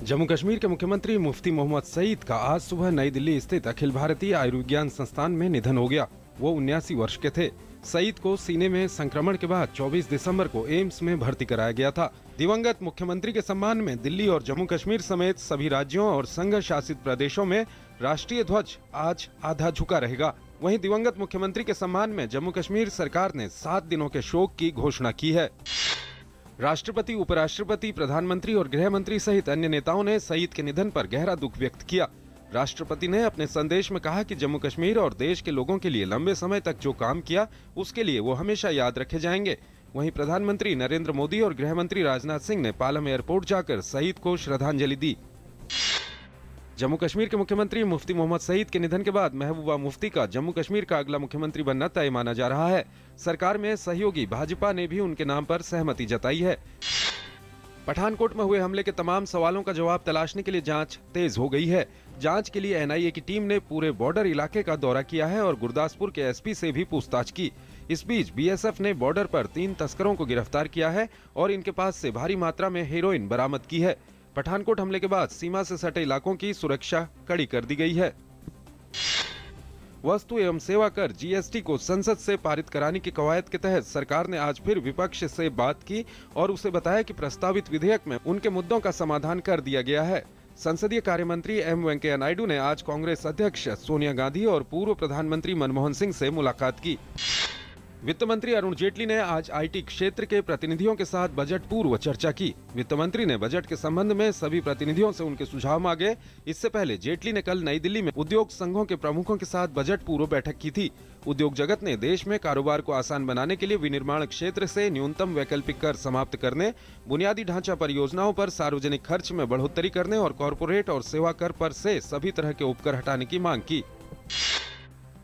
जम्मू कश्मीर के मुख्यमंत्री मुफ्ती मोहम्मद सईद का आज सुबह नई दिल्ली स्थित अखिल भारतीय आयुर्विज्ञान संस्थान में निधन हो गया। वो 79 वर्ष के थे। सईद को सीने में संक्रमण के बाद 24 दिसंबर को एम्स में भर्ती कराया गया था। दिवंगत मुख्यमंत्री के सम्मान में दिल्ली और जम्मू कश्मीर समेत सभी राज्यों और संघ शासित प्रदेशों में राष्ट्रीय ध्वज आज आधा झुका रहेगा। वहीं दिवंगत मुख्यमंत्री के सम्मान में जम्मू कश्मीर सरकार ने 7 दिनों के शोक की घोषणा की है। राष्ट्रपति, उपराष्ट्रपति, प्रधानमंत्री और गृह मंत्री सहित अन्य नेताओं ने सईद के निधन पर गहरा दुख व्यक्त किया। राष्ट्रपति ने अपने संदेश में कहा कि जम्मू कश्मीर और देश के लोगों के लिए लंबे समय तक जो काम किया उसके लिए वो हमेशा याद रखे जाएंगे। वहीं प्रधानमंत्री नरेंद्र मोदी और गृह मंत्री राजनाथ सिंह ने पालम एयरपोर्ट जाकर सईद को श्रद्धांजलि दी। जम्मू कश्मीर के मुख्यमंत्री मुफ्ती मोहम्मद सईद के निधन के बाद महबूबा मुफ्ती का जम्मू कश्मीर का अगला मुख्यमंत्री बनना तय माना जा रहा है। सरकार में सहयोगी भाजपा ने भी उनके नाम पर सहमति जताई है। पठानकोट में हुए हमले के तमाम सवालों का जवाब तलाशने के लिए जांच तेज हो गई है। जांच के लिए एनआईए की टीम ने पूरे बॉर्डर इलाके का दौरा किया है और गुरदासपुर के एसपी से भी पूछताछ की। इस बीच बीएसएफ ने बॉर्डर पर 3 तस्करों को गिरफ्तार किया है और इनके पास से भारी मात्रा में हेरोइन बरामद की है। पठानकोट हमले के बाद सीमा से सटे इलाकों की सुरक्षा कड़ी कर दी गई है। वस्तु एवं सेवा कर जीएसटी को संसद से पारित कराने की कवायद के तहत सरकार ने आज फिर विपक्ष से बात की और उसे बताया कि प्रस्तावित विधेयक में उनके मुद्दों का समाधान कर दिया गया है। संसदीय कार्य मंत्री एम वेंकैया नायडू ने आज कांग्रेस अध्यक्ष सोनिया गांधी और पूर्व प्रधानमंत्री मनमोहन सिंह से मुलाकात की। वित्त मंत्री अरुण जेटली ने आज आईटी क्षेत्र के प्रतिनिधियों के साथ बजट पूर्व चर्चा की। वित्त मंत्री ने बजट के संबंध में सभी प्रतिनिधियों से उनके सुझाव मांगे। इससे पहले जेटली ने कल नई दिल्ली में उद्योग संघों के प्रमुखों के साथ बजट पूर्व बैठक की थी। उद्योग जगत ने देश में कारोबार को आसान बनाने के लिए विनिर्माण क्षेत्र से न्यूनतम वैकल्पिक कर समाप्त करने, बुनियादी ढांचा परियोजनाओं पर सार्वजनिक खर्च में बढ़ोतरी करने और कॉरपोरेट और सेवा कर पर से सभी तरह के उपकर हटाने की मांग की।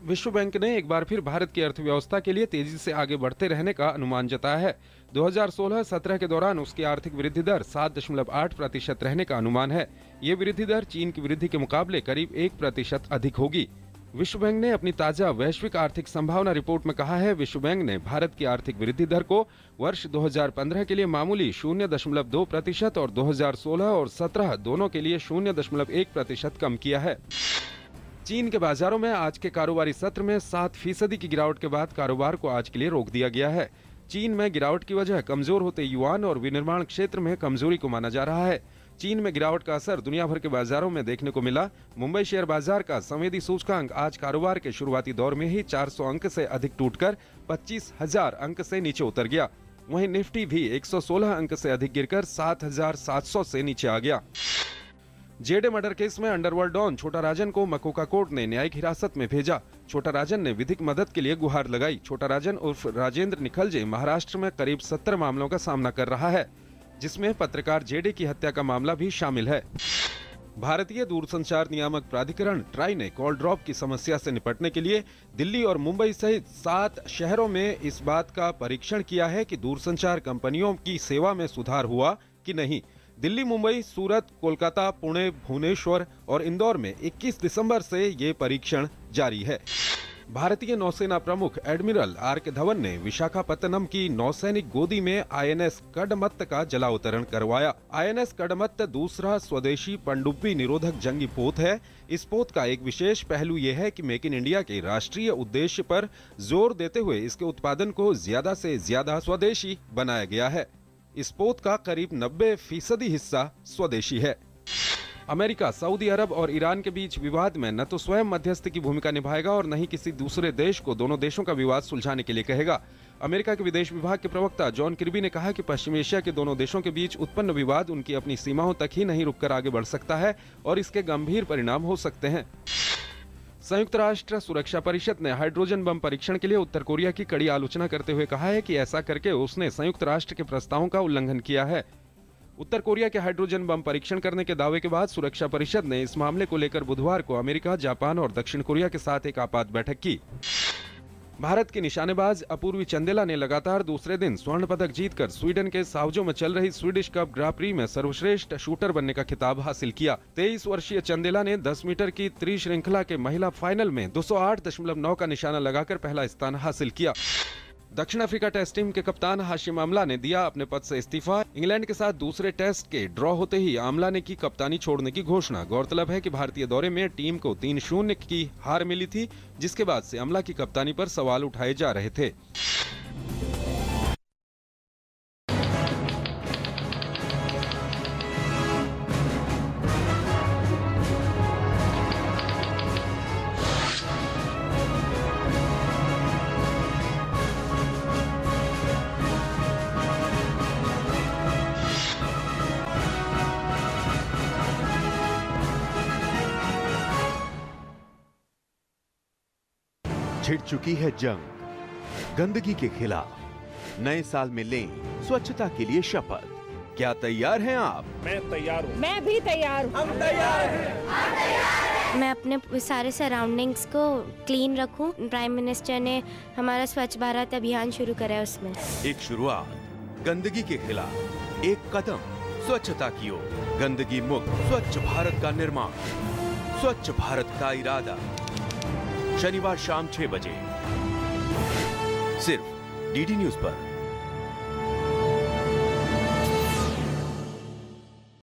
विश्व बैंक ने एक बार फिर भारत की अर्थव्यवस्था के लिए तेजी से आगे बढ़ते रहने का अनुमान जताया है। 2016-17 के दौरान उसकी आर्थिक वृद्धि दर 7.8% रहने का अनुमान है। ये वृद्धि दर चीन की वृद्धि के मुकाबले करीब 1% अधिक होगी। विश्व बैंक ने अपनी ताजा वैश्विक आर्थिक संभावना रिपोर्ट में कहा है, विश्व बैंक ने भारत की आर्थिक वृद्धि दर को वर्ष 2015 के लिए मामूली 0.2% और 2016 और 17 दोनों के लिए 0.1% कम किया है। चीन के बाजारों में आज के कारोबारी सत्र में 7% की गिरावट के बाद कारोबार को आज के लिए रोक दिया गया है। चीन में गिरावट की वजह कमजोर होते युआन और विनिर्माण क्षेत्र में कमजोरी को माना जा रहा है। चीन में गिरावट का असर दुनिया भर के बाजारों में देखने को मिला। मुंबई शेयर बाजार का संवेदी सूचकांक आज कारोबार के शुरुआती दौर में ही 400 अंक से अधिक टूटकर 25,000 अंक से नीचे उतर गया। वहीं निफ्टी भी 116 अंक से अधिक गिरकर 7,700 से नीचे आ गया। जेडे मर्डर केस में अंडरवर्ल्ड डॉन छोटा राजन को मकोका कोर्ट ने न्यायिक हिरासत में भेजा। छोटा राजन ने विधिक मदद के लिए गुहार लगाई। छोटा राजन उर्फ राजेंद्र निखलजे महाराष्ट्र में करीब 70 मामलों का सामना कर रहा है, जिसमें पत्रकार जेडे की हत्या का मामला भी शामिल है। भारतीय दूरसंचार नियामक प्राधिकरण ट्राई ने कॉल ड्रॉप की समस्या से निपटने के लिए दिल्ली और मुंबई सहित 7 शहरों में इस बात का परीक्षण किया है कि दूरसंचार कंपनियों की सेवा में सुधार हुआ कि नहीं। दिल्ली, मुंबई, सूरत, कोलकाता, पुणे, भुवनेश्वर और इंदौर में 21 दिसंबर से ये परीक्षण जारी है। भारतीय नौसेना प्रमुख एडमिरल आर.के. धवन ने विशाखापत्तनम की नौसैनिक गोदी में आईएनएस कडमत्त का जलावतरण करवाया। आईएनएस कडमत्त दूसरा स्वदेशी पनडुब्बी निरोधक जंगी पोत है। इस पोत का एक विशेष पहलू ये है कि मेक इन इंडिया के राष्ट्रीय उद्देश्य पर जोर देते हुए इसके उत्पादन को ज्यादा से ज्यादा स्वदेशी बनाया गया है। इस पोत का करीब 90% हिस्सा स्वदेशी है। अमेरिका, सऊदी अरब और ईरान के बीच विवाद में न तो स्वयं मध्यस्थ की भूमिका निभाएगा और न ही किसी दूसरे देश को दोनों देशों का विवाद सुलझाने के लिए कहेगा। अमेरिका के विदेश विभाग के प्रवक्ता जॉन किर्बी ने कहा कि पश्चिम एशिया के दोनों देशों के बीच उत्पन्न विवाद उनकी अपनी सीमाओं तक ही नहीं रुककर आगे बढ़ सकता है और इसके गंभीर परिणाम हो सकते हैं। संयुक्त राष्ट्र सुरक्षा परिषद ने हाइड्रोजन बम परीक्षण के लिए उत्तर कोरिया की कड़ी आलोचना करते हुए कहा है कि ऐसा करके उसने संयुक्त राष्ट्र के प्रस्तावों का उल्लंघन किया है। उत्तर कोरिया के हाइड्रोजन बम परीक्षण करने के दावे के बाद सुरक्षा परिषद ने इस मामले को लेकर बुधवार को अमेरिका, जापान और दक्षिण कोरिया के साथ एक आपात बैठक की। भारत की निशानेबाज अपूर्वी चंदेला ने लगातार दूसरे दिन स्वर्ण पदक जीतकर स्वीडन के सावजो में चल रही स्वीडिश कप ग्रां प्री में सर्वश्रेष्ठ शूटर बनने का खिताब हासिल किया। 23 वर्षीय चंदेला ने 10 मीटर की त्रिश्रृंखला के महिला फाइनल में 208.9 का निशाना लगाकर पहला स्थान हासिल किया। दक्षिण अफ्रीका टेस्ट टीम के कप्तान हाशिम आमला ने दिया अपने पद से इस्तीफा। इंग्लैंड के साथ दूसरे टेस्ट के ड्रॉ होते ही आमला ने की कप्तानी छोड़ने की घोषणा। गौरतलब है कि भारतीय दौरे में टीम को 3-0 की हार मिली थी, जिसके बाद से आमला की कप्तानी पर सवाल उठाए जा रहे थे। छिड़ चुकी है जंग गंदगी के खिलाफ। नए साल में लें स्वच्छता के लिए शपथ। क्या तैयार हैं आप? मैं तैयार हूँ। मैं भी तैयार हूँ। हम तैयार हैं। मैं अपने सारे सराउंडिंग्स को क्लीन रखूं। प्राइम मिनिस्टर ने हमारा स्वच्छ भारत अभियान शुरू करा है, उसमें एक शुरुआत गंदगी के खिलाफ, एक कदम स्वच्छता की ओर। गंदगी मुक्त स्वच्छ भारत का निर्माण, स्वच्छ भारत का इरादा। शनिवार शाम 6 बजे सिर्फ डीडी न्यूज पर।